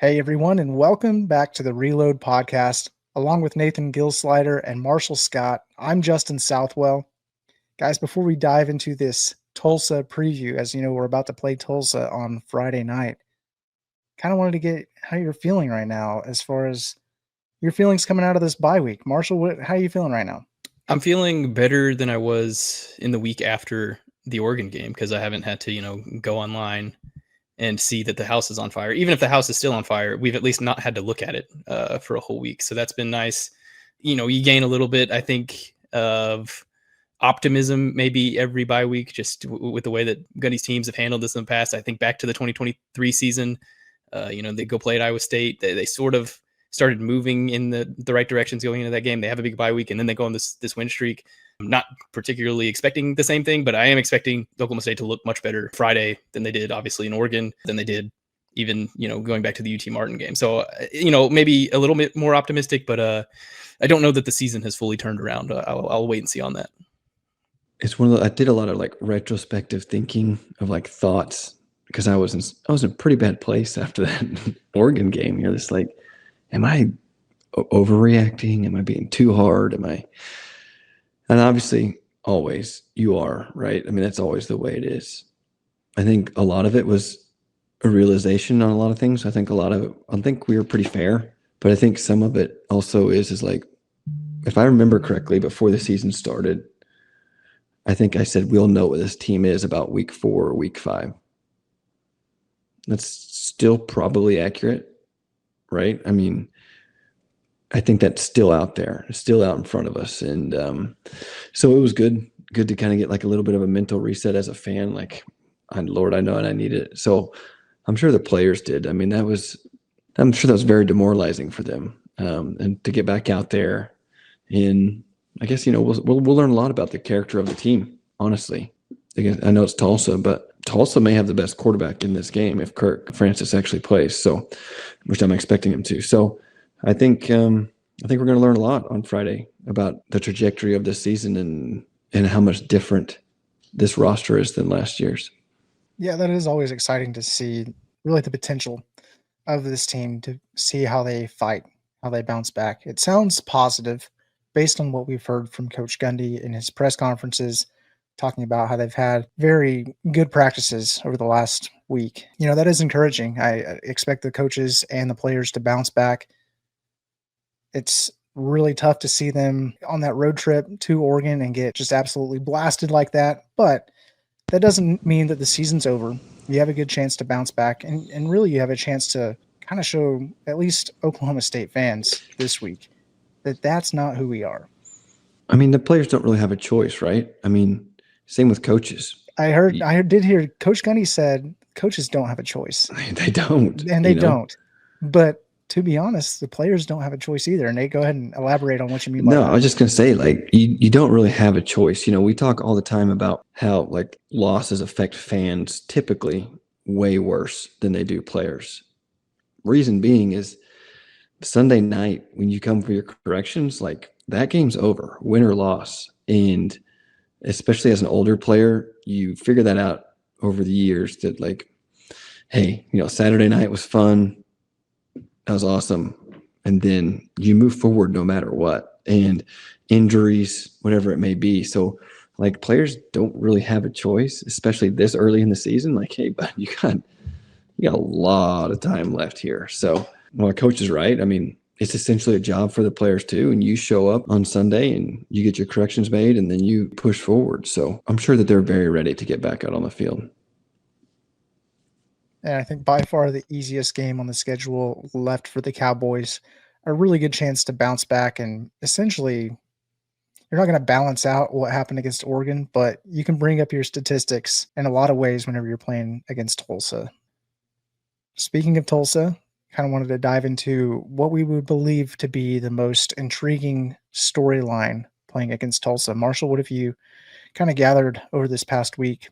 Hey everyone, and welcome back to the Reload podcast. Along with Nathan Gilsleider and Marshall Scott, I'm Justin Southwell. Guys, before we dive into this Tulsa preview, as you know, we're about to play Tulsa on Friday night. Kind of wanted to get how you're feeling right now as far as your feelings coming out of this bye week. Marshall, how are you feeling right now? I'm feeling better than I was in the week after the Oregon game because I haven't had to, go online and see that the house is on fire. Even if the house is still on fire, we've at least not had to look at it for a whole week. So that's been nice. You gain a little bit, I think, of optimism maybe every bye week, just with the way that Gundy's teams have handled this in the past. I think back to the 2023 season, they go play at Iowa State. They sort of started moving in the right directions going into that game. They have a big bye week, and then they go on this win streak. I'm not particularly expecting the same thing, but I am expecting Oklahoma State to look much better Friday than they did, obviously, in Oregon, than they did even, going back to the UT Martin game. So, maybe a little bit more optimistic, but I don't know that the season has fully turned around. I'll wait and see on that. It's one of the, I did a lot of like retrospective thinking of like thoughts because I was in a pretty bad place after that Oregon game. You're just like, am I overreacting? Am I being too hard? And obviously always you are, right? I mean, that's always the way it is. I think a lot of it was a realization on a lot of things. I think we were pretty fair, but I think some of it also is like, if I remember correctly, before the season started, I think I said, we'll know what this team is about week 4 or week 5. That's still probably accurate, right? I mean, I think that's still out there. It's still out in front of us. And so it was good to kind of get like a little bit of a mental reset as a fan. Like, Lord, I know and I need it. So I'm sure the players did. I mean, I'm sure that was very demoralizing for them. And to get back out there, and I guess, we'll learn a lot about the character of the team, honestly. Again, I know it's Tulsa, but Tulsa may have the best quarterback in this game if Kirk Francis actually plays. So, which I'm expecting him to. So I think we're going to learn a lot on Friday about the trajectory of this season and how much different this roster is than last year's. Yeah, that is always exciting to see, really the potential of this team, to see how they fight, how they bounce back. It sounds positive based on what we've heard from Coach Gundy in his press conferences, talking about how they've had very good practices over the last week. That is encouraging. I expect the coaches and the players to bounce back. It's really tough to see them on that road trip to Oregon and get just absolutely blasted like that. But that doesn't mean that the season's over. You have a good chance to bounce back. And really, you have a chance to kind of show at least Oklahoma State fans this week that that's not who we are. I mean, the players don't really have a choice, right? I mean, same with coaches. I did hear Coach Gundy said coaches don't have a choice. They don't. And they don't. But to be honest, the players don't have a choice either. And Nate, go ahead and elaborate on what you mean by that. No, I was just going to say, like, you don't really have a choice. We talk all the time about how, like, losses affect fans typically way worse than they do players. Reason being is Sunday night when you come for your corrections, like, that game's over, win or loss. And especially as an older player, you figure that out over the years that, like, hey, Saturday night was fun. That was awesome. And then you move forward no matter what. And injuries, whatever it may be. So, like, players don't really have a choice, especially this early in the season. Like, hey, but you got a lot of time left here. So, well, coach is right. I mean, it's essentially a job for the players too. And you show up on Sunday and you get your corrections made and then you push forward. So I'm sure that they're very ready to get back out on the field. And I think by far the easiest game on the schedule left for the Cowboys. A really good chance to bounce back, and essentially you're not going to balance out what happened against Oregon, but you can bring up your statistics in a lot of ways whenever you're playing against Tulsa. Speaking of Tulsa, kind of wanted to dive into what we would believe to be the most intriguing storyline playing against Tulsa. Marshall, what have you kind of gathered over this past week?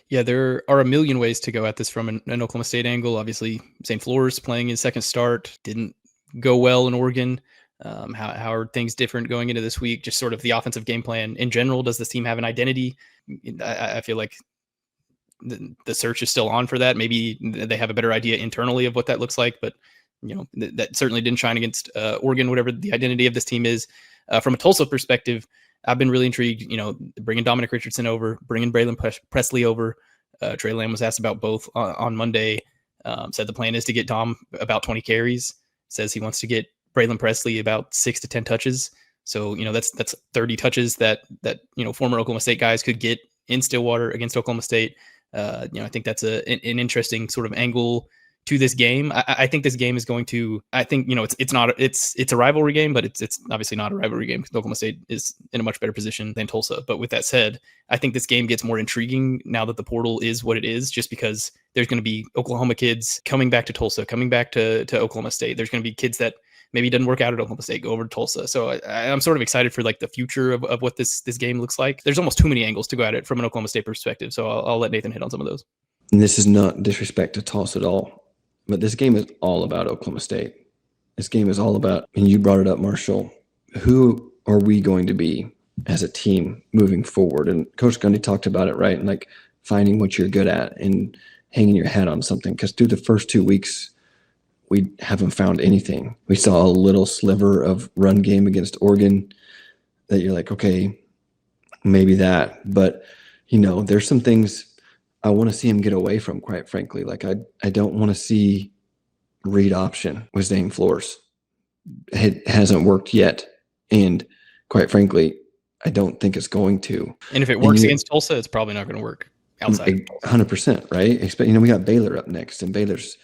Yeah, there are a million ways to go at this from an Oklahoma State angle. Obviously, St. Flores playing his second start didn't go well in Oregon. How are things different going into this week? Just sort of the offensive game plan in general. Does this team have an identity? I feel like the search is still on for that. Maybe they have a better idea internally of what that looks like, but that certainly didn't shine against Oregon, whatever the identity of this team is. From a Tulsa perspective, I've been really intrigued, bringing Dominic Richardson over, bringing Braylon Presley over. Trey Lamb was asked about both on Monday, said the plan is to get Dom about 20 carries, says he wants to get Braylon Presley about 6 to 10 touches. So, that's 30 touches that former Oklahoma State guys could get in Stillwater against Oklahoma State. I think that's an interesting sort of angle to this game. I think this game is going to, it's a rivalry game, but it's obviously not a rivalry game because Oklahoma State is in a much better position than Tulsa. But with that said, I think this game gets more intriguing now that the portal is what it is, just because there's going to be Oklahoma kids coming back to Tulsa, coming back to Oklahoma State. There's going to be kids that maybe didn't work out at Oklahoma State, go over to Tulsa. So I'm sort of excited for like the future of what this game looks like. There's almost too many angles to go at it from an Oklahoma State perspective. So I'll let Nathan hit on some of those. And this is not disrespect to Tulsa at all, but this game is all about Oklahoma State. This game is all about, and you brought it up, Marshall, who are we going to be as a team moving forward? And Coach Gundy talked about it, right? And like finding what you're good at and hanging your hat on something. Because through the first 2 weeks, we haven't found anything. We saw a little sliver of run game against Oregon that you're like, okay, maybe that. But, there's some things I want to see him get away from, quite frankly. Like I don't want to see read option with Zane Flores. It hasn't worked yet. And quite frankly, I don't think it's going to. And if it works against Tulsa, it's probably not going to work outside. 100%, right? We got Baylor up next, and Baylor's.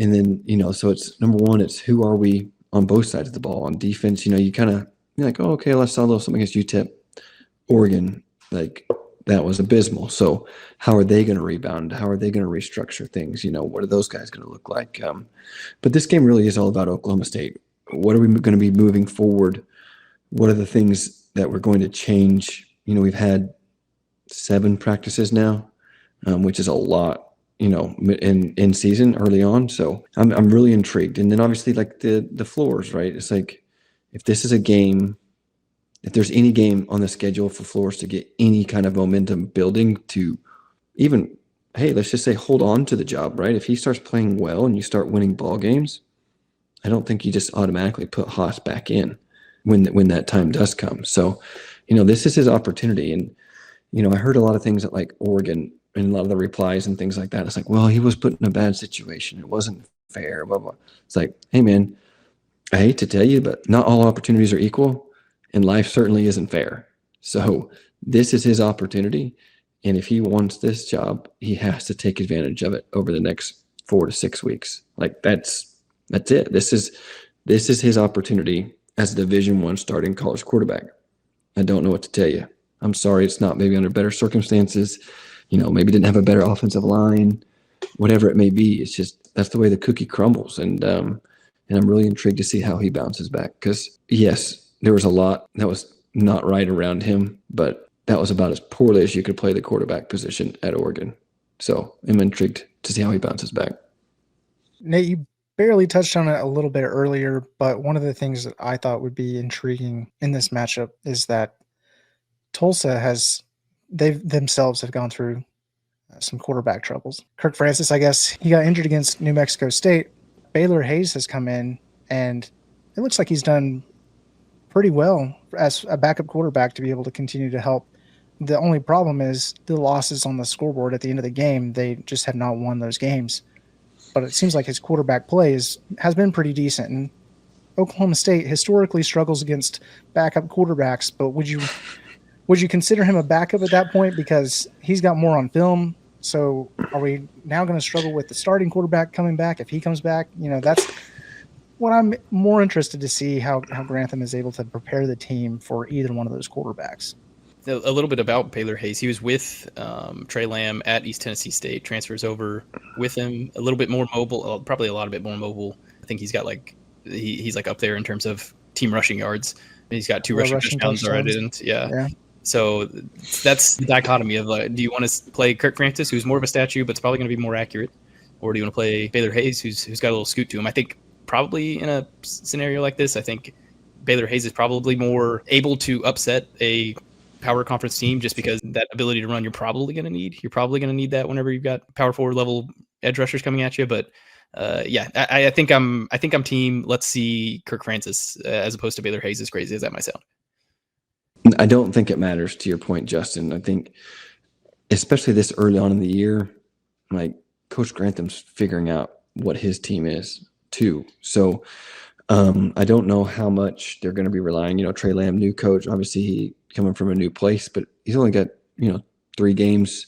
And then, so it's number one, it's who are we on both sides of the ball? On defense, you kind of, you're like, oh, okay, let's saw a little something against UTEP. Oregon, like that was abysmal. So how are they going to rebound? How are they going to restructure things? What are those guys going to look like? But this game really is all about Oklahoma State. What are we going to be moving forward? What are the things that we're going to change? We've had 7 practices now, which is a lot. In season early on. So I'm really intrigued. And then obviously like the floors, right? It's like, if this is a game, if there's any game on the schedule for Flores to get any kind of momentum building to even, hey, let's just say hold on to the job, right? If he starts playing well and you start winning ball games, I don't think you just automatically put Haas back in when that time does come. So, this is his opportunity. And, I heard a lot of things that like Oregon, and a lot of the replies and things like that. It's like, well, he was put in a bad situation. It wasn't fair, blah, blah. It's like, hey, man, I hate to tell you, but not all opportunities are equal, and life certainly isn't fair. So this is his opportunity, and if he wants this job, he has to take advantage of it over the next 4 to 6 weeks. Like that's it. This is his opportunity as a Division I starting college quarterback. I don't know what to tell you. I'm sorry it's not maybe under better circumstances. Maybe didn't have a better offensive line, whatever it may be. It's just that's the way the cookie crumbles. And I'm really intrigued to see how he bounces back. Because, yes, there was a lot that was not right around him, but that was about as poorly as you could play the quarterback position at Oregon. So I'm intrigued to see how he bounces back. Nate, you barely touched on it a little bit earlier, but one of the things that I thought would be intriguing in this matchup is that Tulsa they themselves have gone through some quarterback troubles. Kirk Francis, I guess, he got injured against New Mexico State. Baylor Hayes has come in, and it looks like he's done pretty well as a backup quarterback to be able to continue to help. The only problem is the losses on the scoreboard at the end of the game. They just have not won those games. But it seems like his quarterback play has been pretty decent. And Oklahoma State historically struggles against backup quarterbacks, but would you consider him a backup at that point because he's got more on film? So are we now going to struggle with the starting quarterback coming back if he comes back? That's what I'm more interested to see how Grantham is able to prepare the team for either one of those quarterbacks. A little bit about Baylor Hayes. He was with Trey Lamb at East Tennessee State, transfers over with him, a little bit more mobile, probably a lot of bit more mobile. I think he's got he's up there in terms of team rushing yards. He's got 2 rushing touchdowns already. Yeah. So that's the dichotomy of do you want to play Kirk Francis, who's more of a statue, but it's probably going to be more accurate, or do you want to play Baylor Hayes, who's got a little scoot to him? I think probably in a scenario like this, I think Baylor Hayes is probably more able to upset a power conference team, just because that ability to run you're probably going to need. You're probably going to need that whenever you've got power forward level edge rushers coming at you. But I think I'm team. Let's see Kirk Francis as opposed to Baylor Hayes, as crazy as that might sound. I don't think it matters, to your point, Justin. I think, especially this early on in the year, like Coach Grantham's figuring out what his team is too. So I don't know how much they're going to be relying. Trey Lamb, new coach, obviously he coming from a new place, but he's only got 3 games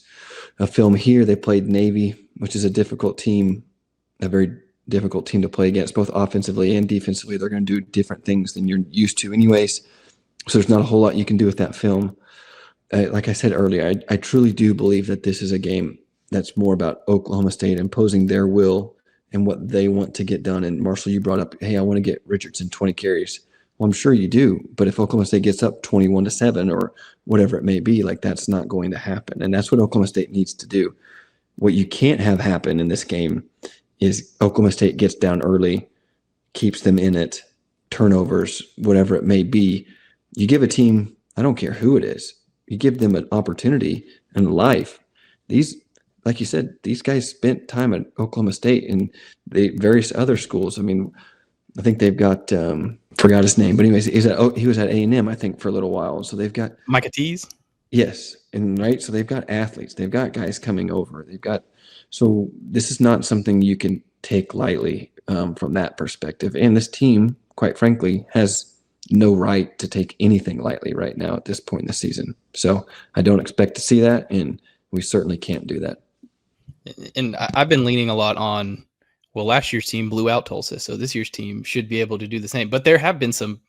of film here. They played Navy, which is a difficult team, a very difficult team to play against, both offensively and defensively. They're going to do different things than you're used to anyways. So there's not a whole lot you can do with that film. Like I said earlier, I truly do believe that this is a game that's more about Oklahoma State imposing their will and what they want to get done. And Marshall, you brought up, hey, I want to get Richardson 20 carries. Well, I'm sure you do, but if Oklahoma State gets up 21-7 or whatever it may be, like that's not going to happen. And that's what Oklahoma State needs to do. What you can't have happen in this game is Oklahoma State gets down early, keeps them in it, turnovers, whatever it may be. You give a team, I don't care who it is, you give them an opportunity in life. These, like you said, these guys spent time at Oklahoma State and the various other schools. I mean, I think they've got forgot his name, but anyways, he was at A&M, I think, for a little while. So they've got Micah Tease. Yes, and right. So they've got athletes, they've got guys coming over. So this is not something you can take lightly from that perspective. And this team, quite frankly, has no right to take anything lightly right now at this point in the season. So I don't expect to see that, and we certainly can't do that. And I've been leaning a lot on, well, last year's team blew out Tulsa, so this year's team should be able to do the same. But there have been some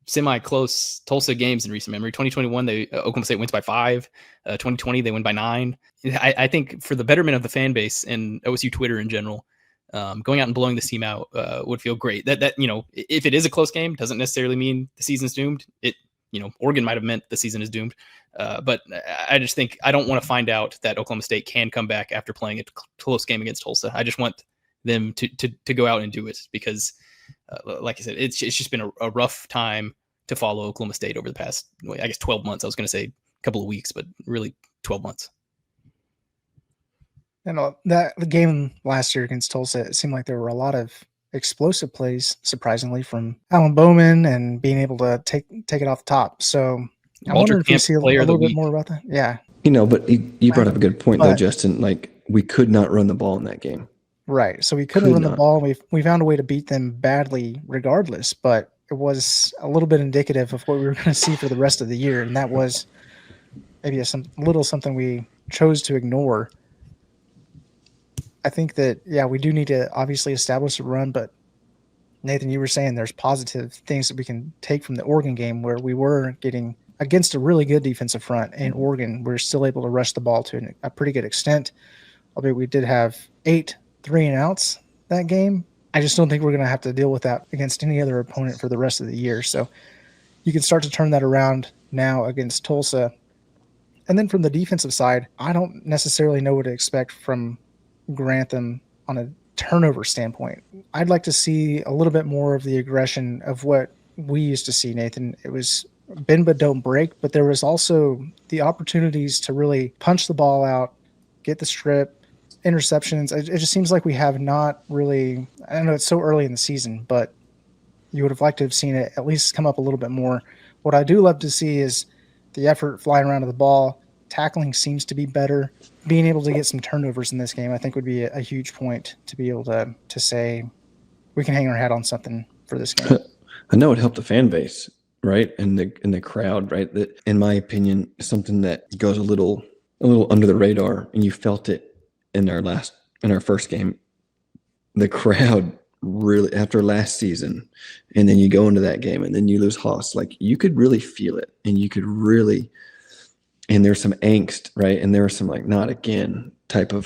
semi-close Tulsa games in recent memory. 2021, Oklahoma State wins by 5. 2020, they win by 9. I think for the betterment of the fan base and OSU Twitter in general, going out and blowing this team out would feel great. That if it is a close game, doesn't necessarily mean the season's doomed. Oregon might have meant the season is doomed. But I just think I don't want to find out that Oklahoma State can come back after playing a close game against Tulsa. I just want them to go out and do it because, like I said, it's just been a rough time to follow Oklahoma State over the past, 12 months. I was going to say a couple of weeks, but really 12 months. And the game last year against Tulsa, it seemed like there were a lot of explosive plays, surprisingly, from Alan Bowman and being able to take it off the top. So I wonder if we see a little bit more about that. Yeah. But you brought up a good point, though, Justin. Like, we could not run the ball in that game. Right. So we couldn't run the ball. We found a way to beat them badly regardless, but it was a little bit indicative of what we were going to see for the rest of the year. And that was maybe something we chose to ignore. I think that, we do need to obviously establish a run, but Nathan, you were saying there's positive things that we can take from the Oregon game where we were getting against a really good defensive front in Oregon. We're still able to rush the ball to a pretty good extent, albeit we did have 8 3-and-outs that game. I just don't think we're going to have to deal with that against any other opponent for the rest of the year. So you can start to turn that around now against Tulsa. And then from the defensive side, I don't necessarily know what to expect from Grantham on a turnover standpoint. I'd like to see a little bit more of the aggression of what we used to see, Nathan. It was bend but don't break, but there was also the opportunities to really punch the ball out, get the strip, interceptions. It just seems like we have not really, I know it's so early in the season, but you would have liked to have seen it at least come up a little bit more. What I do love to see is the effort flying around to the ball. Tackling seems to be better. Being able to get some turnovers in this game, I think, would be a huge point to be able to say we can hang our hat on something for this game. I know it helped the fan base, right, and the crowd, right. That, in my opinion, is something that goes a little under the radar, and you felt it in our first game. The crowd really, after last season, and then you go into that game, and then you lose Haas. Like, you could really feel it, and you could really. And there's some angst, right? And there was some like not again type of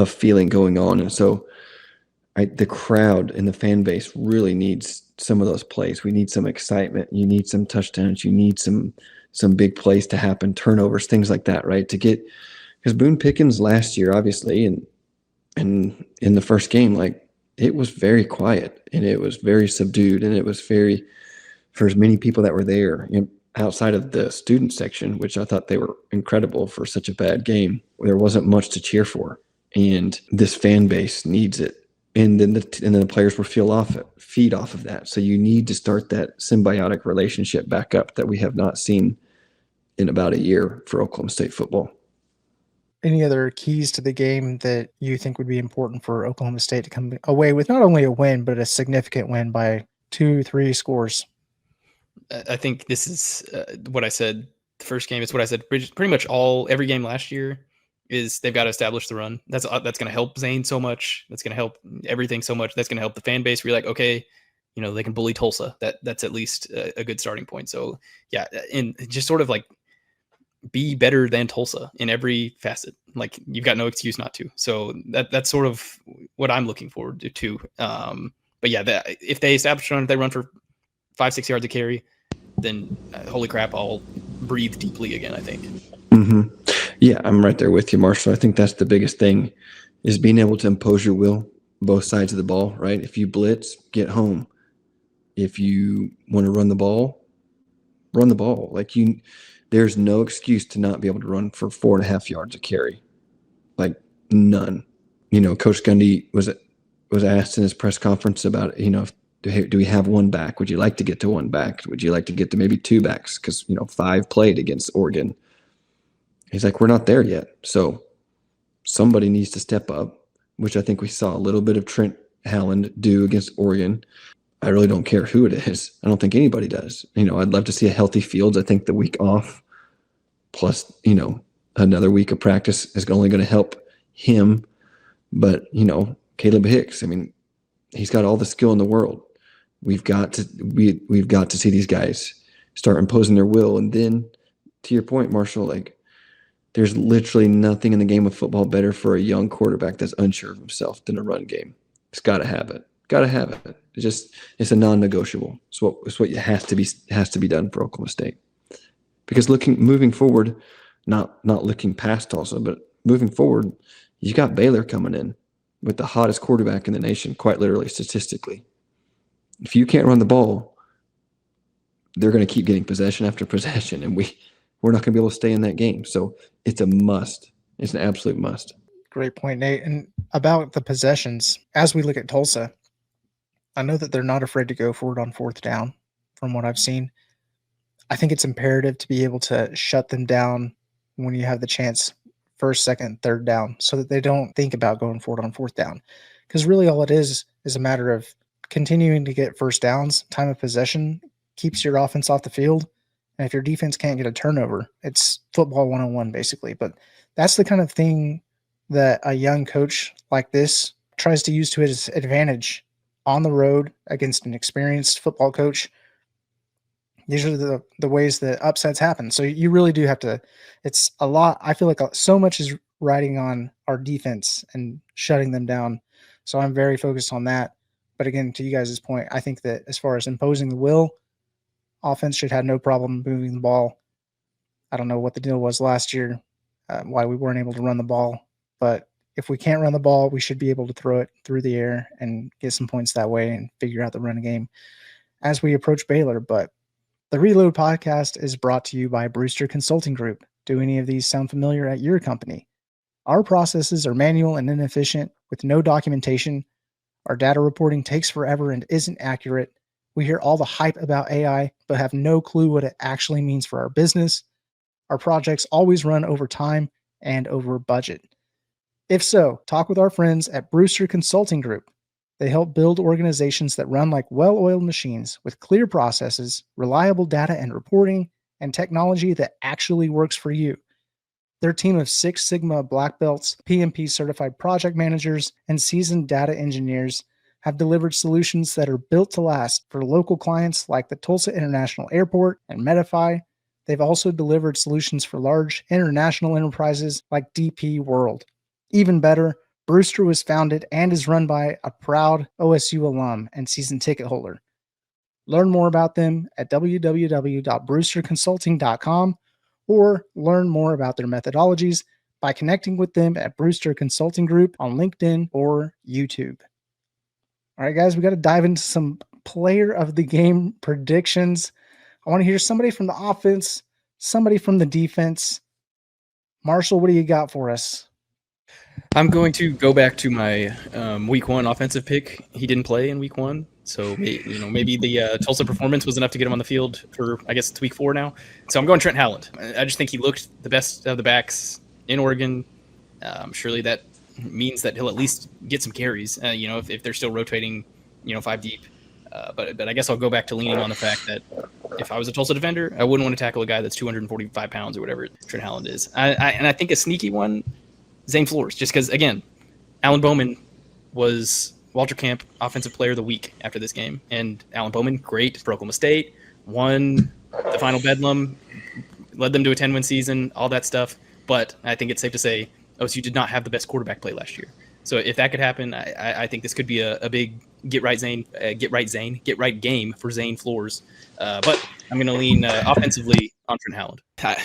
feeling going on. And so the crowd and the fan base really needs some of those plays. We need some excitement. You need some touchdowns. You need some big plays to happen, turnovers, things like that, right? Because Boone Pickens last year, obviously, and in the first game, like, it was very quiet and it was very subdued, and it was very, for as many people that were there, outside of the student section, which I thought they were incredible for such a bad game, there wasn't much to cheer for. And this fan base needs it. And then the players will feed off of that. So you need to start that symbiotic relationship back up that we have not seen in about a year for Oklahoma State football. Any other keys to the game that you think would be important for Oklahoma State to come away with not only a win, but a significant win by 2-3 scores? I think this is what I said the first game. It's what I said pretty much every game last year is they've got to establish the run. That's going to help Zane so much. That's going to help everything so much. That's going to help the fan base. We're like, okay, they can bully Tulsa. That's at least a good starting point. So yeah, and just sort of like be better than Tulsa in every facet. Like you've got no excuse not to. So that's sort of what I'm looking forward to. But yeah, if they establish a run, if they run for 5-6 yards of carry, then holy crap, I'll breathe deeply again, I think. Mm-hmm. Yeah, I'm right there with you, Marshall. I think that's the biggest thing is being able to impose your will both sides of the ball, right? If you blitz, get home. If you want to run the ball, run the ball. Like there's no excuse to not be able to run for 4.5 yards of carry. Like none. Coach Gundy was asked in his press conference about, do we have one back? Would you like to get to one back? Would you like to get to maybe two backs? Because, 5 played against Oregon. He's like, we're not there yet. So somebody needs to step up, which I think we saw a little bit of Trent Haaland do against Oregon. I really don't care who it is. I don't think anybody does. I'd love to see a healthy Fields. I think the week off plus, another week of practice is only going to help him. But, Caleb Hicks, he's got all the skill in the world. We've got to see these guys start imposing their will. And then to your point, Marshall, like there's literally nothing in the game of football better for a young quarterback that's unsure of himself than a run game. It's got to have it. Got to have it. It's a non-negotiable. It's what has to be done for Oklahoma State. Because moving forward, not looking past Tulsa, but moving forward, you got Baylor coming in with the hottest quarterback in the nation, quite literally, statistically. If you can't run the ball, they're going to keep getting possession after possession, and we're not going to be able to stay in that game. So it's a must. It's an absolute must. Great point, Nate. And about the possessions, as we look at Tulsa, I know that they're not afraid to go forward on 4th down from what I've seen. I think it's imperative to be able to shut them down when you have the chance 1st, 2nd, 3rd down so that they don't think about going forward on 4th down. Because really all it is a matter of continuing to get first downs. Time of possession keeps your offense off the field. And if your defense can't get a turnover, it's football 101 basically. But that's the kind of thing that a young coach like this tries to use to his advantage on the road against an experienced football coach. These are the ways that upsets happen. So you really do have to, it's a lot. I feel like so much is riding on our defense and shutting them down. So I'm very focused on that. But again, to you guys' point, I think that as far as imposing the will, offense should have no problem moving the ball. I don't know what the deal was last year, why we weren't able to run the ball. But if we can't run the ball, we should be able to throw it through the air and get some points that way and figure out the run game as we approach Baylor. But the Reload podcast is brought to you by Brewster Consulting Group. Do any of these sound familiar at your company? Our processes are manual and inefficient with no documentation. Our data reporting takes forever and isn't accurate. We hear all the hype about AI, but have no clue what it actually means for our business. Our projects always run over time and over budget. If so, talk with our friends at Brewster Consulting Group. They help build organizations that run like well-oiled machines with clear processes, reliable data and reporting, and technology that actually works for you. Their team of 6 Sigma Black Belts, PMP certified project managers, and seasoned data engineers have delivered solutions that are built to last for local clients like the Tulsa International Airport and Medify. They've also delivered solutions for large international enterprises like DP World. Even better, Brewster was founded and is run by a proud OSU alum and season ticket holder. Learn more about them at www.brewsterconsulting.com or learn more about their methodologies by connecting with them at Brewster Consulting Group on LinkedIn or YouTube. All right, guys, we got to dive into some player of the game predictions. I want to hear somebody from the offense, somebody from the defense. Marshall, what do you got for us? I'm going to go back to my week 1 offensive pick. He didn't play in week 1, so maybe the Tulsa performance was enough to get him on the field for, I guess it's week 4 now. So I'm going Trent Howland. I just think he looked the best of the backs in Oregon. Surely that means that he'll at least get some carries. If they're still rotating, 5 deep. But I guess I'll go back to leaning on the fact that if I was a Tulsa defender, I wouldn't want to tackle a guy that's 245 pounds or whatever Trent Howland is. And I think a sneaky one, Zane Flores, just because, again, Alan Bowman was Walter Camp Offensive Player of the Week after this game. And Alan Bowman, great for Oklahoma State, won the final Bedlam, led them to a 10-win season, all that stuff. But I think it's safe to say OSU did not have the best quarterback play last year. So if that could happen, I think this could be a big get right game for Zane Flores. But I'm going to lean offensively on Trent Howland.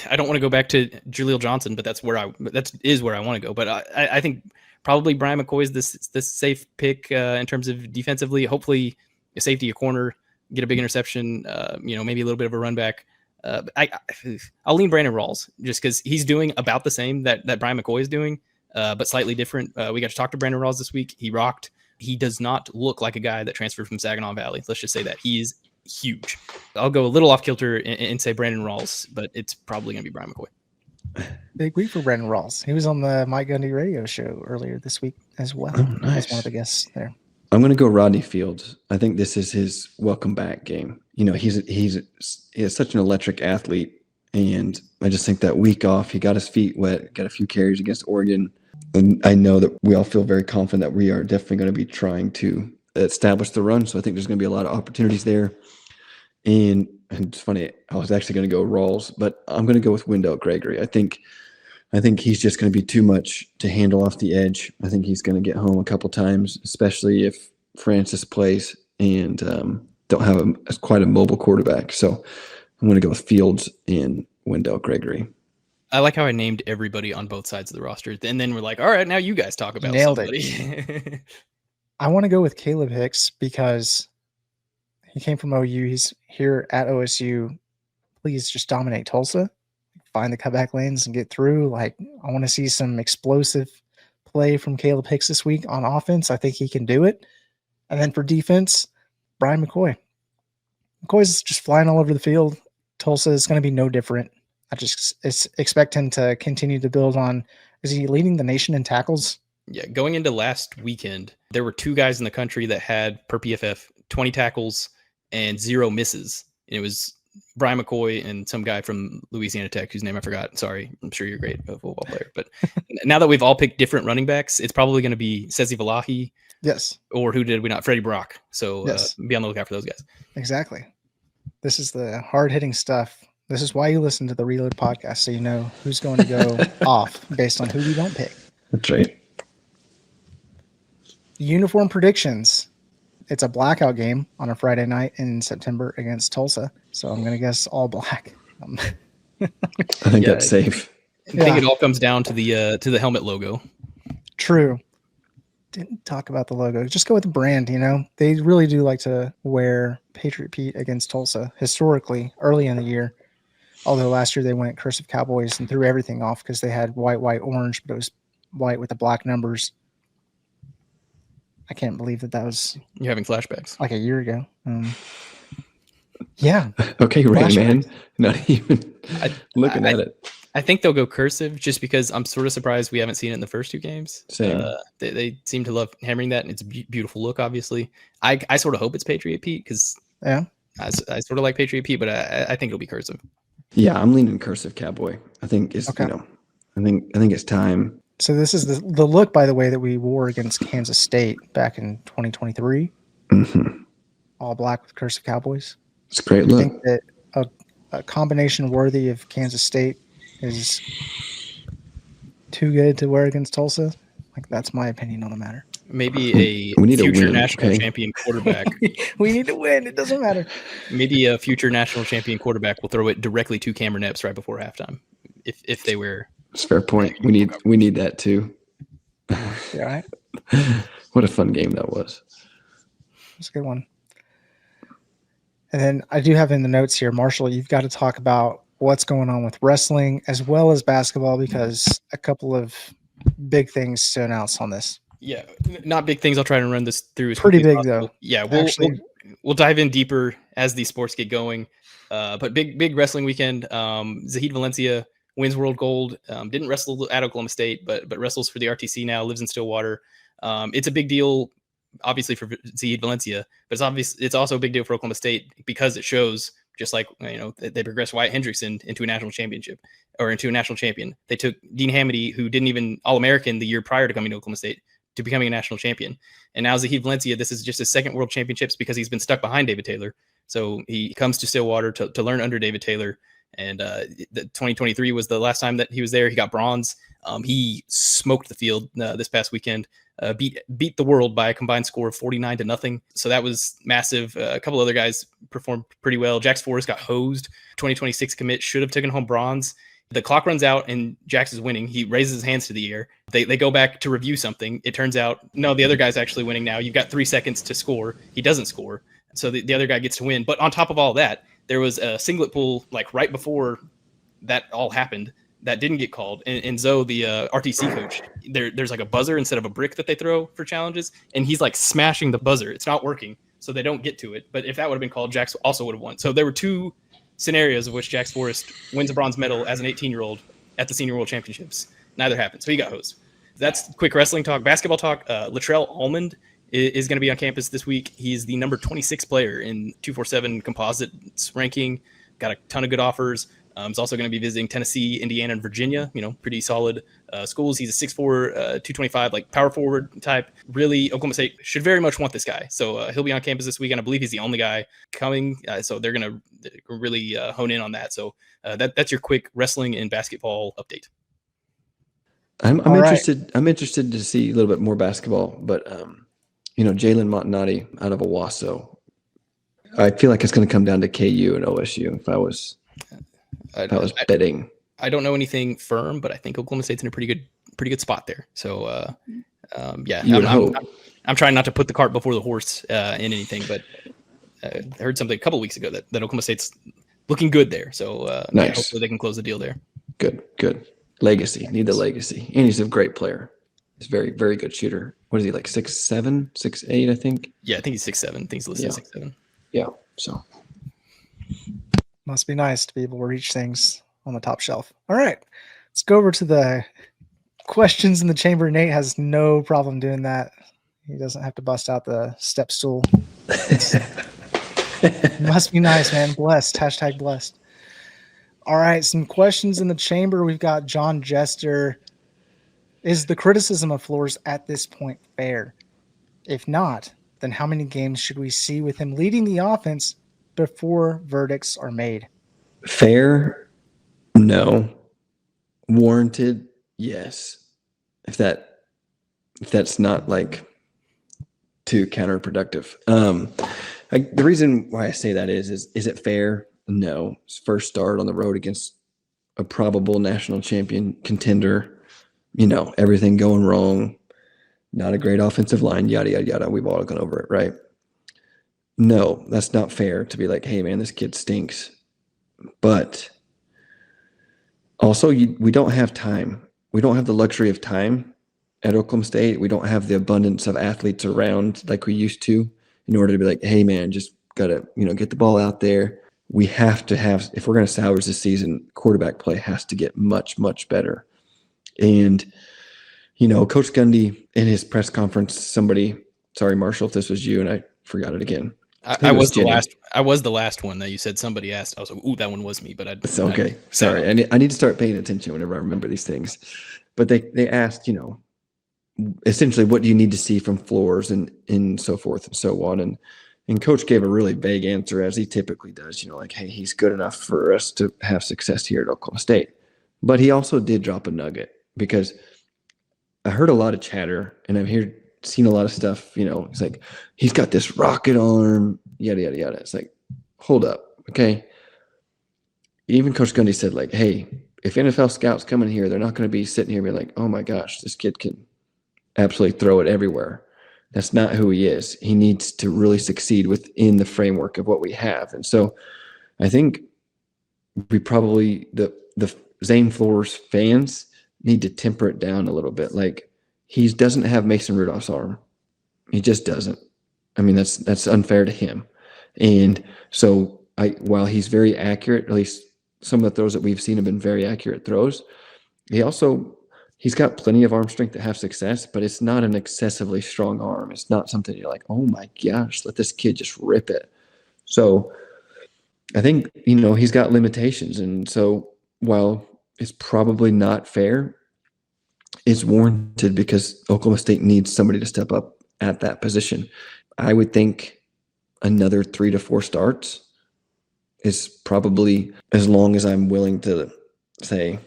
I don't want to go back to Jaleel Johnson, but that is where I want to go. But I think probably Brian McCoy is this safe pick in terms of defensively. Hopefully, a safety, a corner, get a big interception. Maybe a little bit of a run back. I'll lean Brandon Rawls just because he's doing about the same that Brian McCoy is doing. But slightly different. We got to talk to Brandon Rawls this week. He rocked. He does not look like a guy that transferred from Saginaw Valley. Let's just say that. He is huge. I'll go a little off kilter and say Brandon Rawls, but it's probably going to be Brian McCoy. Big week for Brandon Rawls. He was on the Mike Gundy radio show earlier this week as well. Oh, nice. As one of the guests there. I'm going to go Rodney Fields. I think this is his welcome back game. He is such an electric athlete, and I just think that week off, he got his feet wet, got a few carries against Oregon. And I know that we all feel very confident that we are definitely going to be trying to establish the run. So I think there's going to be a lot of opportunities there. And it's funny, I was actually going to go Rawls, but I'm going to go with Wendell Gregory. I think he's just going to be too much to handle off the edge. I think he's going to get home a couple times, especially if Francis plays and don't have quite a mobile quarterback. So I'm going to go with Fields and Wendell Gregory. I like how I named everybody on both sides of the roster. And then we're like, all right, now you guys talk about Nailed somebody. it. I want to go with Caleb Hicks because he came from OU. He's here at OSU. Please just dominate Tulsa. Find the cutback lanes and get through. I want to see some explosive play from Caleb Hicks this week on offense. I think he can do it. And then for defense, Brian McCoy. McCoy's just flying all over the field. Tulsa is going to be no different. I just expect him to continue to build on. Is he leading the nation in tackles? Yeah, going into last weekend, there were 2 guys in the country that had per PFF 20 tackles and 0 misses. And it was Brian McCoy and some guy from Louisiana Tech whose name I forgot. Sorry, I'm sure you're a great football player. But now that we've all picked different running backs, it's probably going to be Sezi Valahi. Yes. Or who did we not? Freddie Brock. So yes. Be on the lookout for those guys. Exactly. This is the hard-hitting stuff. This is why you listen to the Reload podcast, so you know who's going to go off based on who we don't pick. That's right. Uniform predictions. It's a blackout game on a Friday night in September against Tulsa, so I'm going to guess all black. I think that's safe. I think it all comes down to the helmet logo. True. Didn't talk about the logo. Just go with the brand, They really do like to wear Patriot Pete against Tulsa historically early in the year. Although last year they went Cursive Cowboys and threw everything off because they had white, orange, but it was white with the black numbers. I can't believe that was... You're having flashbacks. Like a year ago. Yeah. Okay, Ray, man. Not even looking at it. I think they'll go cursive just because I'm sort of surprised we haven't seen it in the first 2 games. Same. They seem to love hammering that, and it's a beautiful look, obviously. I sort of hope it's Patriot Pete because I sort of like Patriot Pete, but I think it'll be cursive. Yeah, I'm leaning cursive cowboy. I think it's I think it's time. So this is the look, by the way, that we wore against Kansas State back in 2023. Mm-hmm. All black with cursive Cowboys. It's a great look. I think that a combination worthy of Kansas State is too good to wear against Tulsa. That's my opinion on the matter. Maybe a future national champion quarterback. We need to win. It doesn't matter. Maybe a future national champion quarterback will throw it directly to Cameron Epps right before halftime. If they wear. That's a fair point. We need that too. Yeah. What a fun game that was. That's a good one. And then I do have in the notes here, Marshall, you've got to talk about what's going on with wrestling as well as basketball, because a couple of big things to announce on this. Yeah, not big things. I'll try to run this through as Pretty quickly as big, possible. though. Yeah, Actually, we'll dive in deeper as these sports get going. But big wrestling weekend. Zahid Valencia wins world gold. Didn't wrestle at Oklahoma State, but wrestles for the RTC now. Lives in Stillwater. It's a big deal, obviously, for Zahid Valencia, but it's also a big deal for Oklahoma State because it shows, just like they progressed Wyatt Hendrickson into a national championship or into a national champion. They took Dean Hamady, who didn't even All-American the year prior to coming to Oklahoma State, to becoming a national champion. And now Zahid Valencia, this is just his second world championships because he's been stuck behind David Taylor. So he comes to Stillwater to learn under David Taylor. And the 2023 was the last time that he was there. He got bronze. He smoked the field this past weekend, beat the world by a combined score of 49-0. So that was massive. A couple other guys performed pretty well. Jax Forrest got hosed. 2026 commit should have taken home bronze. The clock runs out and Jax is winning. He raises his hands to the air. They go back to review something. It turns out, no, the other guy's actually winning now. You've got 3 seconds to score. He doesn't score. So the other guy gets to win. But on top of all that, there was a singlet pull like right before that all happened that didn't get called. And Zoe, the RTC coach, there's like a buzzer instead of a brick that they throw for challenges. And he's like smashing the buzzer. It's not working. So they don't get to it. But if that would have been called, Jax also would have won. So there were 2 scenarios of which Jax Forrest wins a bronze medal as an 18-year-old at the Senior World Championships. Neither happened. So he got hosed. That's quick wrestling talk. Basketball talk. Latrell Almond is going to be on campus this week. He's the number 26 player in 247 composites ranking. Got a ton of good offers. He's also going to be visiting Tennessee, Indiana, and Virginia. Pretty solid schools. He's a 6'4", 225, like power forward type. Really, Oklahoma State should very much want this guy. So he'll be on campus this weekend. I believe he's the only guy coming. So they're going to really hone in on that. So that's your quick wrestling and basketball update. I'm interested. Right. I'm interested to see a little bit more basketball, but Jalen Montanati out of Owasso. I feel like it's going to come down to KU and OSU. If I was betting, I don't know anything firm, but I think Oklahoma State's in a pretty good spot there. So yeah, I'm trying not to put the cart before the horse in anything, but I heard something a couple weeks ago that Oklahoma State's looking good there. So nice. Yeah, hopefully they can close the deal there. Good. Legacy. Need the legacy. And he's a great player. He's a very, very good shooter. What is he, like 6'7", 6'8", I think? Yeah, I think he's 6'7". I think he's listed 6'7". Yeah, so. Must be nice to be able to reach things on the top shelf. All right, let's go over to the questions in the chamber. Nate has no problem doing that. He doesn't have to bust out the step stool. Must be nice, man. Blessed. # blessed. All right, some questions in the chamber. We've got John Jester. Is the criticism of Flores at this point fair? If not, then how many games should we see with him leading the offense before verdicts are made? Fair? No. Warranted? Yes. If that's not like too counterproductive. The reason why I say that is it fair? No. His first start on the road against a probable national champion contender. Everything going wrong, not a great offensive line, yada, yada, yada. We've all gone over it, right? No, that's not fair to be like, hey, man, this kid stinks. But also, we don't have time. We don't have the luxury of time at Oklahoma State. We don't have the abundance of athletes around like we used to in order to be like, hey, man, just got to, get the ball out there. We have to have, if we're going to salvage this season, quarterback play has to get much, much better. And, Coach Gundy in his press conference, sorry, Marshall, if this was you, and I forgot it again. I was the last one that you said somebody asked. I was like, ooh, that one was me, but it's okay. Sorry. I need to start paying attention whenever I remember these things. But they asked, essentially what do you need to see from Flores and so forth and so on. And Coach gave a really vague answer, as he typically does, like, hey, he's good enough for us to have success here at Oklahoma State. But he also did drop a nugget, because I heard a lot of chatter and I've seen a lot of stuff, it's like, he's got this rocket arm, yada, yada, yada. It's like, hold up. Okay. Even Coach Gundy said, like, hey, if NFL scouts come in here, they're not going to be sitting here and be like, oh my gosh, this kid can absolutely throw it everywhere. That's not who he is. He needs to really succeed within the framework of what we have. And so I think we probably, the Zane Flores fans need to temper it down a little bit. Like, he doesn't have Mason Rudolph's arm. He just doesn't. I mean, that's unfair to him. And so while he's very accurate, at least some of the throws that we've seen have been very accurate throws, he's got plenty of arm strength to have success, but it's not an excessively strong arm. It's not something you're like, oh my gosh, let this kid just rip it. So I think, he's got limitations. And so while it's probably not fair, it's warranted because Oklahoma State needs somebody to step up at that position. I would think another 3 to 4 starts is probably as long as I'm willing to say,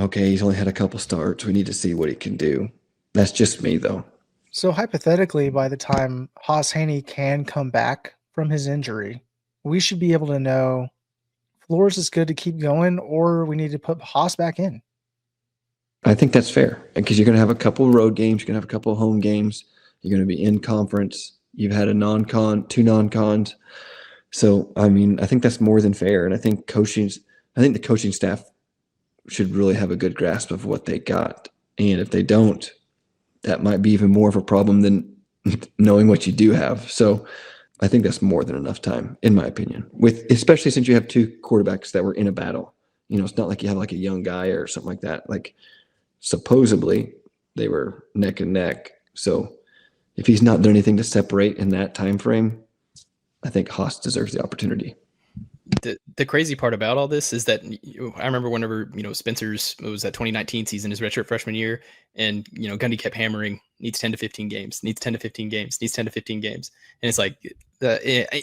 okay, he's only had a couple starts. We need to see what he can do. That's just me, though. So hypothetically, by the time Haas Haney can come back from his injury, we should be able to know Flores is good to keep going, or we need to put Haas back in. I think that's fair because you're going to have a couple road games. You're going to have a couple home games. You're going to be in conference. You've had a two non-cons. So, I mean, I think that's more than fair. And I think the coaching staff should really have a good grasp of what they got. And if they don't, that might be even more of a problem than knowing what you do have. So I think that's more than enough time, in my opinion, especially since you have 2 quarterbacks that were in a battle. It's not like you have like a young guy or something like that. Like, supposedly they were neck and neck. So if he's not done anything to separate in that time frame, I think Haas deserves the opportunity. The crazy part about all this is that I remember whenever, Spencer's, it was that 2019 season, his redshirt freshman year, and, Gundy kept hammering, needs 10 to 15 games, needs 10 to 15 games, needs 10 to 15 games. And it's like,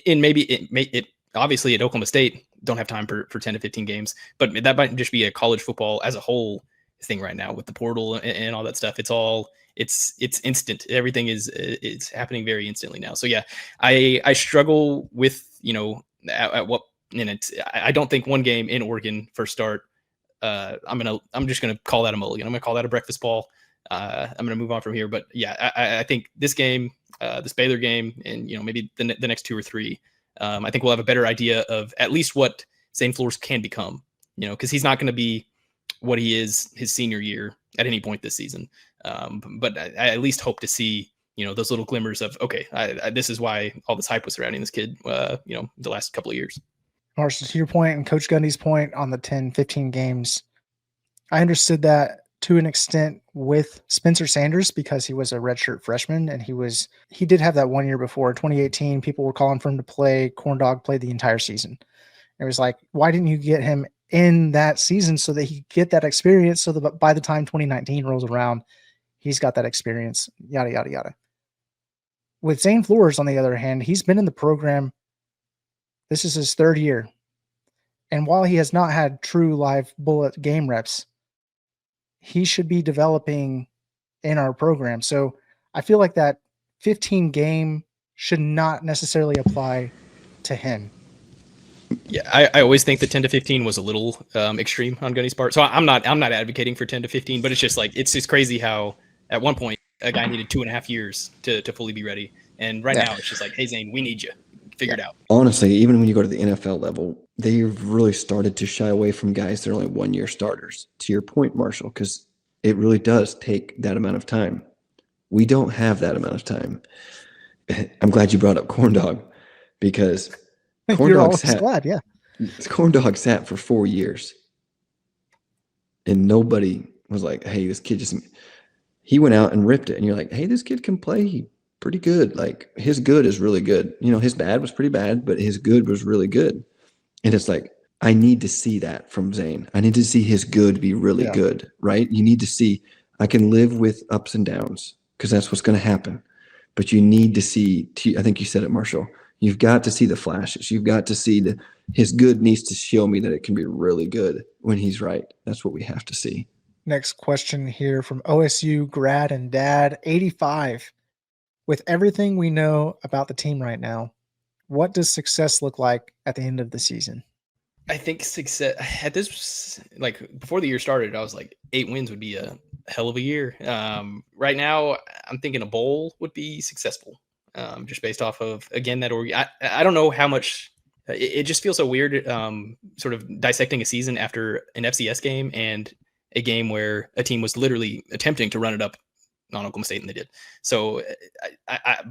and maybe it obviously at Oklahoma State don't have time for 10 to 15 games, but that might just be a college football as a whole thing right now with the portal and all that stuff. It's instant. Everything is happening very instantly now. So yeah, I struggle with, at what, and I don't think one game in Oregon first start. I'm just gonna call that a mulligan. I'm gonna call that a breakfast ball. I'm gonna move on from here. But yeah, I think this game, this Baylor game, and maybe the next 2 or 3, I think we'll have a better idea of at least what Zane Flores can become. Because he's not going to be what he is his senior year at any point this season. But I at least hope to see those little glimmers of, okay, this is why all this hype was surrounding this kid. The last couple of years. Marshall, to your point and Coach Gundy's point on the 10, 15 games, I understood that to an extent with Spencer Sanders because he was a redshirt freshman and he did have that 1 year before 2018. People were calling for him to play. Corn Dog played the entire season. It was like, why didn't you get him in that season so that he could get that experience so that by the time 2019 rolls around, he's got that experience, yada, yada, yada. With Zane Flores, on the other hand, he's been in the program. This is his 3rd year. And while he has not had true live bullet game reps, he should be developing in our program. So I feel like that 15 game should not necessarily apply to him. Yeah, I always think the 10 to 15 was a little extreme on Gundy's part. So I'm not advocating for 10 to 15, but it's just like, it's just crazy how at one point a guy needed 2.5 years to fully be ready. And right now it's just like, hey, Zane, we need you. Figure it out. Honestly, even when you go to the NFL level, they've really started to shy away from guys that are only 1 year starters. To your point, Marshall, because it really does take that amount of time. We don't have that amount of time. I'm glad you brought up Corn Dog because Corn Dog sat for 4 years. And nobody was like, hey, this kid he went out and ripped it. And you're like, hey, this kid can play pretty good. Like, his good is really good. His bad was pretty bad, but his good was really good. And it's like, I need to see that from Zane. I need to see his good be really good, right? You need to see, I can live with ups and downs because that's what's going to happen. But you need to see, I think you said it, Marshall, you've got to see the flashes. You've got to see his good needs to show me that it can be really good when he's right. That's what we have to see. Next question here from OSU grad and dad, 85. With everything we know about the team right now, what does success look like at the end of the season? I think success at this, like before the year started, I was like 8 wins would be a hell of a year. Right now, I'm thinking a bowl would be successful, just based off of, again, that I don't know how much. It just feels so weird, sort of dissecting a season after an FCS game and a game where a team was literally attempting to run it up on Oklahoma State, and they did. So,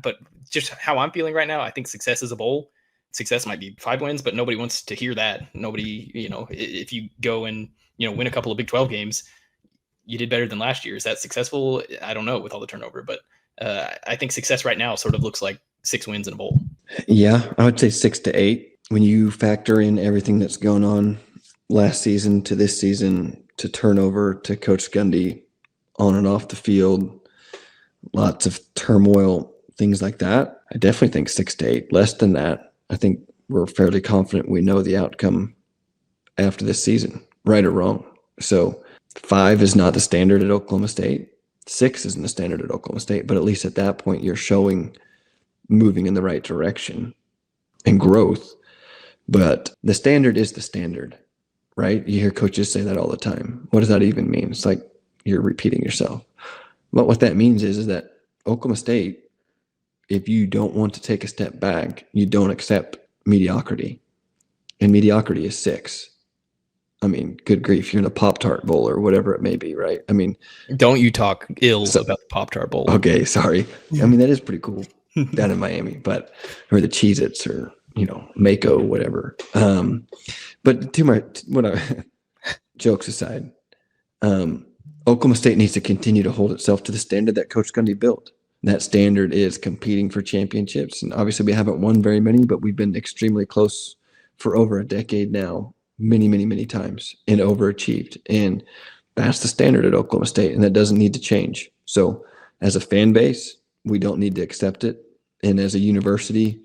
but just how I'm feeling right now, I think success is a bowl. Success might be 5 wins, but nobody wants to hear that. Nobody, if you go and win a couple of Big 12 games, you did better than last year. Is that successful? I don't know with all the turnover, but I think success right now sort of looks like 6 wins in a bowl. Yeah, I would say 6 to 8. When you factor in everything that's going on last season to this season, to turnover, to Coach Gundy on and off the field, lots of turmoil, things like that, I definitely think 6 to 8. Less than that, I think we're fairly confident we know the outcome after this season, right or wrong. So 5 is not the standard at Oklahoma State. 6 isn't the standard at Oklahoma State, but at least at that point, you're showing moving in the right direction and growth. But the standard is the standard, right? You hear coaches say that all the time. What does that even mean? It's like you're repeating yourself. But what that means is that Oklahoma State, if you don't want to take a step back, you don't accept mediocrity. And mediocrity is 6. I mean, good grief, you're in a Pop-Tart Bowl or whatever it may be, right? I mean, don't you talk ill about the Pop-Tart Bowl. Okay, sorry. I mean, that is pretty cool down in Miami, or the Cheez-Its or, Mako, whatever. But jokes aside, Oklahoma State needs to continue to hold itself to the standard that Coach Gundy built. That standard is competing for championships. And obviously we haven't won very many, but we've been extremely close for over a decade now, many, many, many times, and overachieved. And that's the standard at Oklahoma State, and that doesn't need to change. So as a fan base, we don't need to accept it. And as a university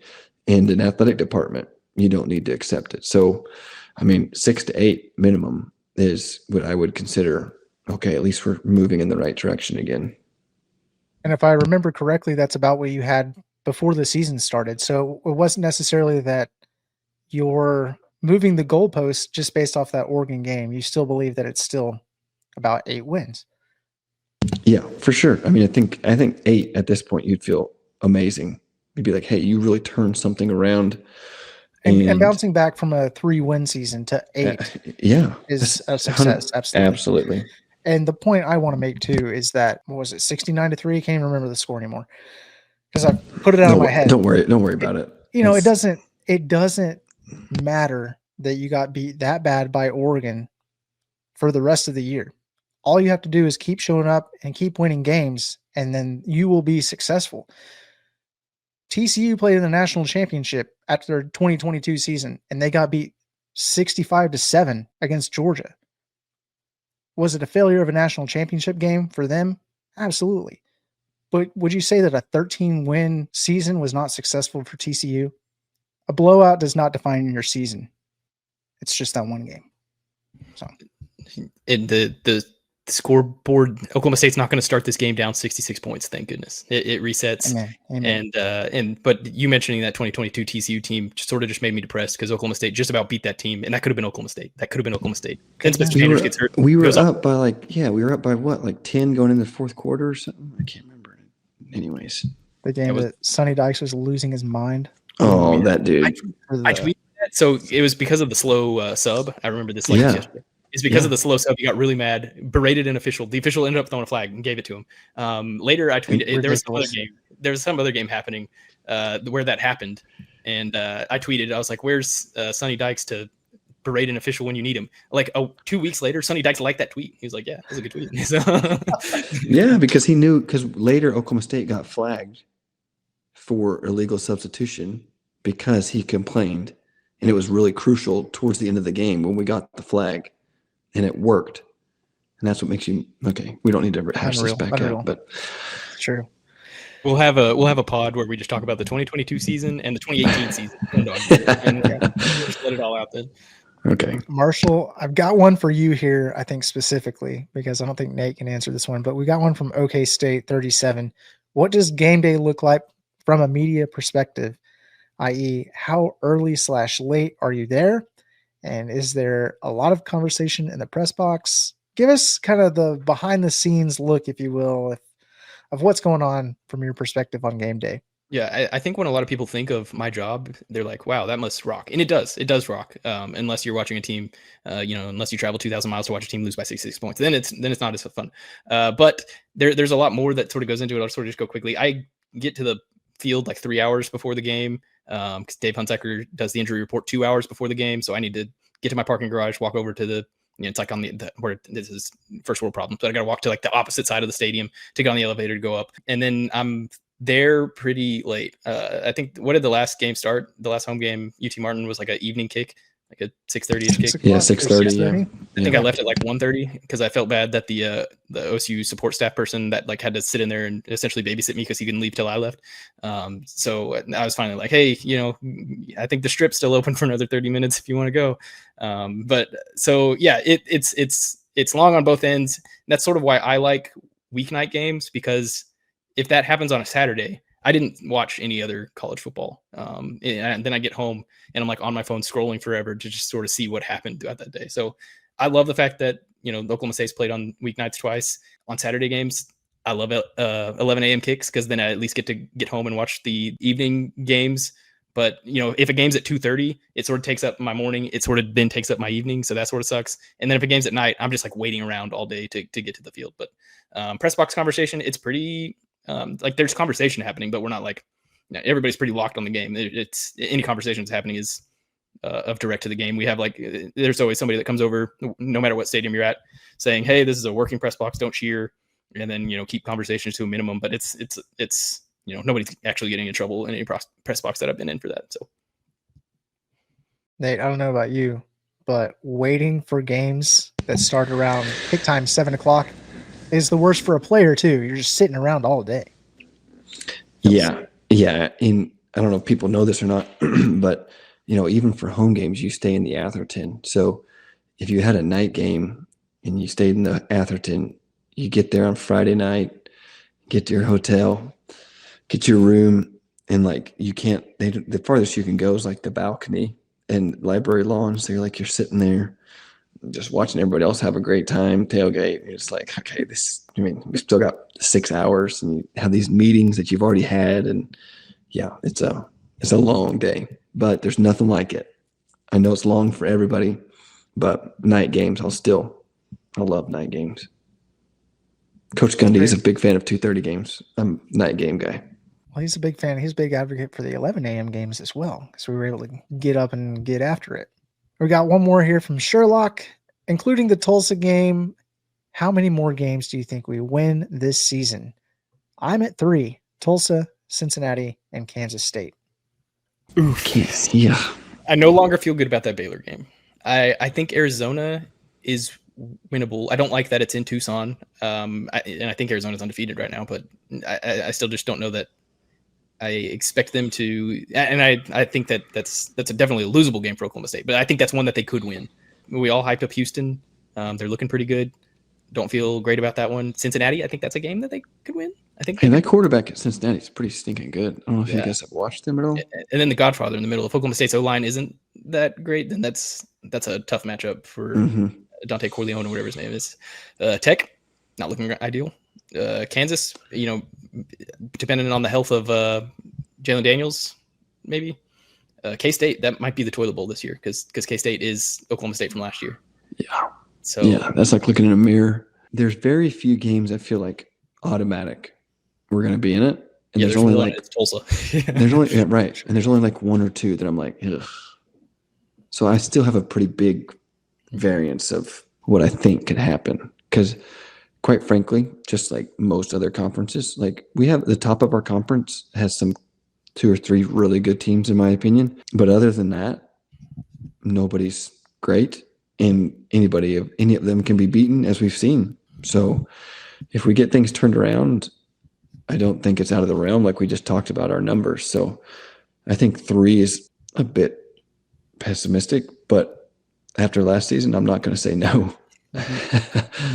and an athletic department, you don't need to accept it. So, 6 to 8 minimum is what I would consider, okay, at least we're moving in the right direction again. And if I remember correctly, that's about what you had before the season started. So it wasn't necessarily that you're moving the goalposts just based off that Oregon game. You still believe that it's still about 8 wins. Yeah, for sure. I think 8 at this point, you'd feel amazing. You'd be like, hey, you really turned something around. And bouncing back from a 3-win season to 8 is a success. Absolutely. And the point I want to make too is that, what was it, 69 to 3? I can't even remember the score anymore because I put it out of my head. Don't worry about it. It doesn't matter that you got beat that bad by Oregon for the rest of the year. All you have to do is keep showing up and keep winning games, and then you will be successful. TCU played in the national championship after their 2022 season, and they got beat 65-7 against Georgia. Was it a failure of a national championship game for them? Absolutely. But would you say that a 13-win season was not successful for TCU? A blowout does not define your season. It's just that one game. So, in the scoreboard, Oklahoma State's not going to start this game down 66 points. Thank goodness. It resets. Amen. But you mentioning that 2022 TCU team sort of just made me depressed because Oklahoma State just about beat that team, and that could have been Oklahoma State. And Spencer Sanders gets hurt. We were up by what, 10 going into the fourth quarter or something? I can't remember. Anyways, the game that Sonny Dykes was losing his mind. Oh, that dude. I tweeted that. So it was because of the slow sub. I remember this yesterday. It's because of the slow sub. He got really mad, berated an official. The official ended up throwing a flag and gave it to him. Later, I tweeted there was some other game happening where that happened, and I tweeted. I was like, "Where's Sonny Dykes to berate an official when you need him?" Like 2 weeks later, Sonny Dykes liked that tweet. He was like, "Yeah, that's a good tweet." Yeah, because because later Oklahoma State got flagged for illegal substitution because he complained, and it was really crucial towards the end of the game when we got the flag. And it worked. And that's what makes you okay. We don't need to hash this back up, but it's true. We'll have a pod where we just talk about the 2022 season and the 2018 season. And just let it all out then. Okay. Marshall, I've got one for you here, I think specifically, because I don't think Nate can answer this one, but we got one from OK State 37. What does game day look like from a media perspective? I.e., how early/late are you there? And is there a lot of conversation in the press box? give us kind of the behind the scenes look, if you will, of what's going on from your perspective on game day. Yeah, I think when a lot of people think of my job, they're like, "Wow, that must rock," and it does. It does rock. Unless you're watching a team, unless you travel 2,000 miles to watch a team lose by 66 points, then it's not as fun. But there's a lot more that sort of goes into it. I'll sort of just go quickly. I get to the field like 3 hours before the game because Dave Hunsaker does the injury report 2 hours before the game, so I need to get to my parking garage, walk over to the it's like on the where this is first world problem. So I got to walk to like the opposite side of the stadium to get on the elevator to go up, and then I'm there pretty late. I think what did the last game start? The last home game, UT Martin was like an evening kick, like a 6:30ish kick. Yeah, 6:30. Yeah. I think I left at like 1:30 because I felt bad that the OSU support staff person that like had to sit in there and essentially babysit me because he couldn't leave till I left. So I was finally like, hey, I think the strip's still open for another 30 minutes if you want to go. But so yeah, it's long on both ends. That's sort of why I like weeknight games, because if that happens on a Saturday, I didn't watch any other college football. And then I get home and I'm like on my phone scrolling forever to just sort of see what happened throughout that day. So I love the fact that, Oklahoma State's played on weeknights twice. On Saturday games, I love 11 a.m. kicks because then I at least get to get home and watch the evening games. But, if a game's at 2:30, it sort of takes up my morning. It sort of then takes up my evening. So that sort of sucks. And then if a game's at night, I'm just like waiting around all day to get to the field. But press box conversation, it's pretty... like there's conversation happening, but we're not like everybody's pretty locked on the game. It's any conversations happening is of direct to the game. We have like there's always somebody that comes over no matter what stadium you're at saying, hey, this is a working press box, don't cheer, and then keep conversations to a minimum. But it's nobody's actually getting in trouble in any press box that I've been in for that. So Nate, I don't know about you, but waiting for games that start around kick time 7:00 is the worst for a player too. You're just sitting around all day. Yeah. And I don't know if people know this or not, but even for home games, you stay in the Atherton. So if you had a night game and you stayed in the Atherton, you get there on Friday night, get to your hotel, get your room, and like you can't. The farthest you can go is like the balcony and library lawn. So you're sitting there, just watching everybody else have a great time, tailgate. It's like, okay, we still got 6 hours and you have these meetings that you've already had. And yeah, it's a long day, but there's nothing like it. I know it's long for everybody, but night games, I love night games. Coach Gundy is a big fan of 2:30 games. I'm a night game guy. Well, he's a big fan. He's a big advocate for the 11 a.m. games as well. So we were able to get up and get after it. We got one more here from Sherlock, including the Tulsa game. How many more games do you think we win this season? I'm at 3: Tulsa, Cincinnati, and Kansas State. Oof. Yeah. I no longer feel good about that Baylor game. I think Arizona is winnable. I don't like that it's in Tucson. And I think Arizona's undefeated right now, but I still just don't know that I expect them to, and I think that's definitely a losable game for Oklahoma State, but I think that's one that they could win. We all hyped up Houston. They're looking pretty good. Don't feel great about that one. Cincinnati, I think that's a game that they could win. I think. Hey, that quarterback at Cincinnati is pretty stinking good. I don't know if you guys have watched them at all. And then the Godfather in the middle. If Oklahoma State's O-line isn't that great, then that's a tough matchup for Dante Corleone or whatever his name is. Tech, not looking ideal. Kansas, depending on the health of Jalen Daniels, maybe. K-State, that might be the toilet bowl this year because K-State is Oklahoma State from last year. Yeah. So yeah, that's like looking in a mirror. There's very few games I feel like automatic we're going to be in it. And yeah, there's only one, like it's Tulsa. there's only right, and there's only like one or two that I'm like, ugh. So I still have a pretty big variance of what I think could happen because, quite frankly, just like most other conferences, like we have the top of our conference has some 2 or 3 really good teams in my opinion, but other than that, nobody's great, and any of them can be beaten as we've seen. So if we get things turned around, I don't think it's out of the realm like we just talked about our numbers. So I think 3 is a bit pessimistic, but after last season, I'm not going to say no.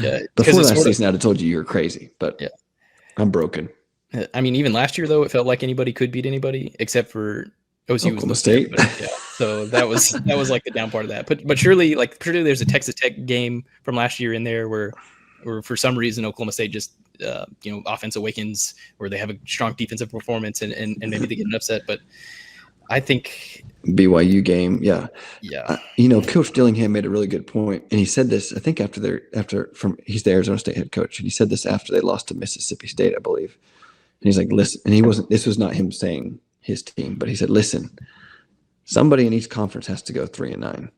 Yeah, before last season, I'd have told you were crazy, but yeah. I'm broken. I mean, even last year, though, it felt like anybody could beat anybody except for OSU. Oklahoma State. Yeah. So that was like the down part of that. But surely there's a Texas Tech game from last year in there where for some reason Oklahoma State just offense awakens, or they have a strong defensive performance and maybe they get an upset. But I think BYU game, yeah. Yeah. Coach Dillingham made a really good point, and he said this, I think he's the Arizona State head coach, and he said this after they lost to Mississippi State, I believe. And he's like, listen, and this was not him saying his team, but he said, listen, somebody in each conference has to go 3-9.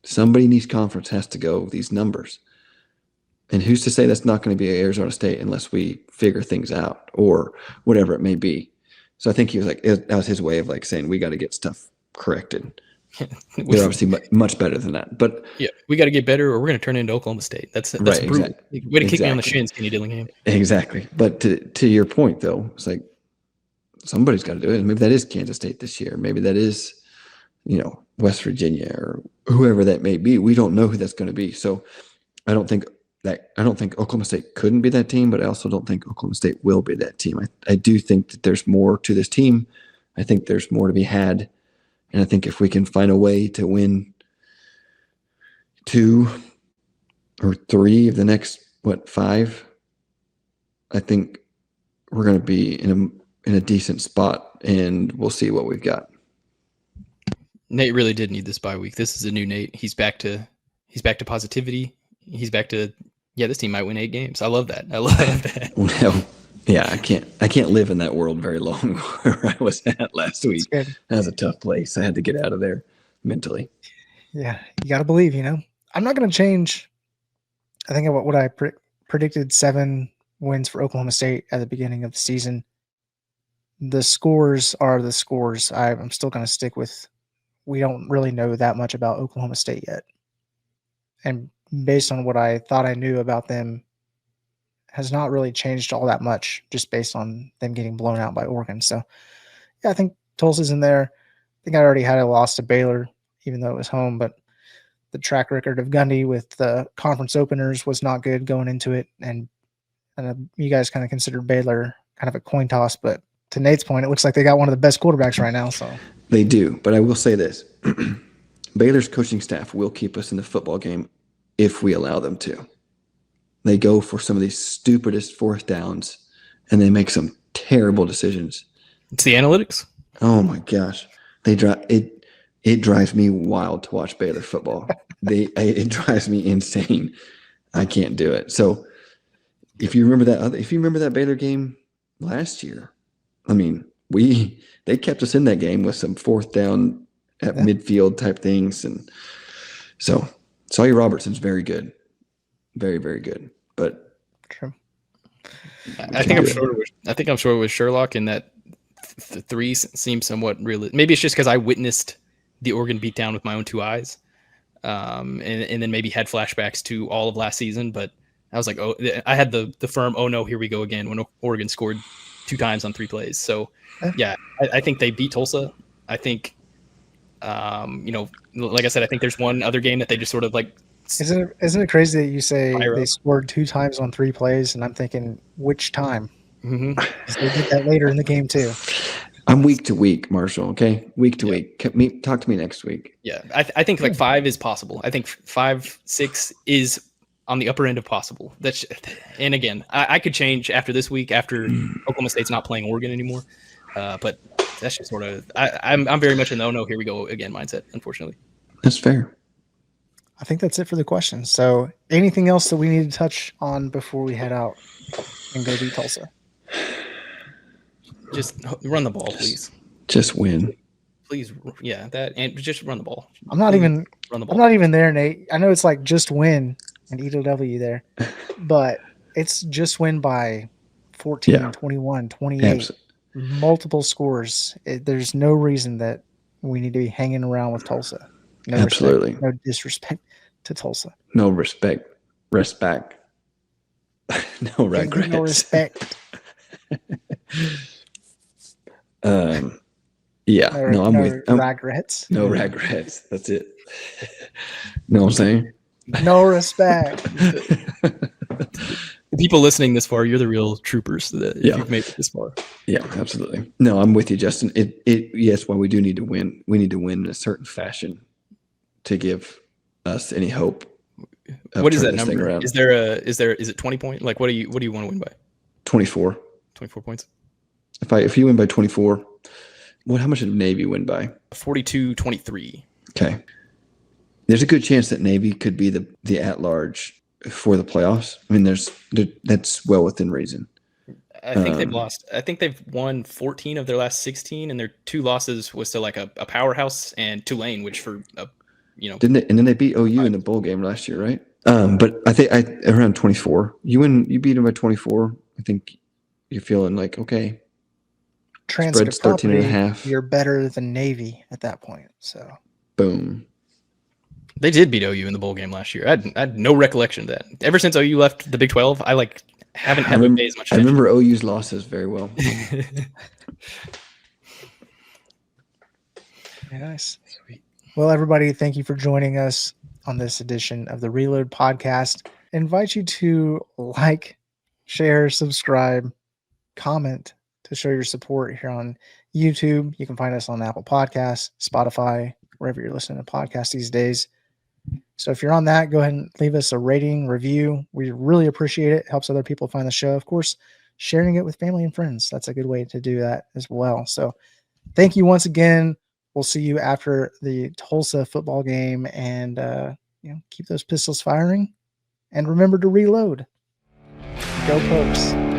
Somebody in each conference has to go these numbers. And who's to say that's not going to be Arizona State unless we figure things out or whatever it may be. So I think he was like, that was his way of like saying, we got to get stuff corrected. They're obviously much better than that. But yeah, we got to get better or we're going to turn into Oklahoma State. That's right, brutal. Way to kick me on the shins, Kenny Dillingham. Exactly. But to your point, though, it's like somebody's got to do it. Maybe that is Kansas State this year. Maybe that is, West Virginia or whoever that may be. We don't know who that's going to be. So I don't think Oklahoma State couldn't be that team, but I also don't think Oklahoma State will be that team. I do think that there's more to this team. I think there's more to be had. And I think if we can find a way to win 2 or 3 of the next, 5, I think we're going to be in a decent spot, and we'll see what we've got. Nate really did need this bye week. This is a new Nate. He's back to positivity. He's back to, this team might win 8 games. I love that. Well, yeah, I can't live in that world very long where I was at last week. That was a tough place. I had to get out of there mentally. Yeah, you got to believe, I'm not going to change. I think what I predicted 7 wins for Oklahoma State at the beginning of the season. The scores are the scores. I'm still going to stick with, we don't really know that much about Oklahoma State yet. And based on what I thought I knew about them, has not really changed all that much just based on them getting blown out by Oregon. So, yeah, I think Tulsa's in there. I think I already had a loss to Baylor, even though it was home, but the track record of Gundy with the conference openers was not good going into it. And you guys kind of considered Baylor kind of a coin toss, but to Nate's point, it looks like they got one of the best quarterbacks right now. So they do, but I will say this. Baylor's coaching staff will keep us in the football game if we allow them to. They go for some of these stupidest 4th downs, and they make some terrible decisions. It's the analytics. Oh my gosh, it drives me wild to watch Baylor football. It drives me insane. I can't do it. So if you remember that Baylor game last year, I mean, they kept us in that game with some 4th down at midfield type things, and so Sawyer Robertson's very good. Very, very good. But true. I think I'm short with Sherlock in that 3 seems somewhat real. Maybe it's just because I witnessed the Oregon beatdown with my own 2 eyes, and then maybe had flashbacks to all of last season. But I was like, oh, I had the firm, oh no, here we go again when Oregon scored 2 times on 3 plays. So yeah, I think they beat Tulsa. I think, like I said, I think there's one other game that they just sort of like. Isn't it crazy that you say they scored 2 times on 3 plays, and I'm thinking, which time? Mm-hmm. They did that later in the game too. I'm week to week, Marshall. Okay, week to week. Talk to me next week. Yeah, I think like 5 is possible. I think 5, 6 is on the upper end of possible. And again, I could change after this week, after Oklahoma State's not playing Oregon anymore. But that's just sort of I'm very much in the oh no, here we go again mindset. Unfortunately, that's fair. I think that's it for the questions. So anything else that we need to touch on before we head out and go beat Tulsa? Just run the ball, please. Just win. Please, yeah, that and just run the ball. I'm not even there, Nate. I know it's like just win and EW there, but it's just win by 14, 21, 28. Absolutely. Multiple scores. There's no reason that we need to be hanging around with Tulsa. No Absolutely. Respect, no disrespect to Tulsa. No respect. No regrets. No respect. Yeah. No regrets. No regrets. That's it. Know what I'm saying? No respect. The people listening this far, you're the real troopers if Yeah. you've made it this far. Yeah, absolutely. No, I'm with you, Justin. Yes, while we do need to win, we need to win in a certain fashion to give us any hope. What is that turning this thing number? around. Is it 20 point? Like what do you want to win by? 24. 24 points. If you win by 24, how much did Navy win by? 42-23. Okay. There's a good chance that Navy could be the at-large for the playoffs. I mean, that's well within reason. I think they've lost. I think they've won 14 of their last 16, and their 2 losses was to like a powerhouse and Tulane, which for didn't they? And then they beat OU in the bowl game last year, right? But I think around 24. You beat them by 24. I think you're feeling like okay. Transcript Spread's 13 and a property, half. you're better than Navy at that point. So Boom. They did beat OU in the bowl game last year. I had no recollection of that. Ever since OU left the Big 12, I haven't had to pay as much attention. I remember OU's losses very well. Nice. Sweet. Well, everybody, thank you for joining us on this edition of the Reload Podcast. I invite you to like, share, subscribe, comment to show your support here on YouTube. You can find us on Apple Podcasts, Spotify, wherever you're listening to podcasts these days. So if you're on that, go ahead and leave us a rating, review. We really appreciate it. It helps other people find the show. Of course, sharing it with family and friends. That's a good way to do that as well. So thank you once again. We'll see you after the Tulsa football game, and keep those pistols firing, and remember to reload. Go Pokes.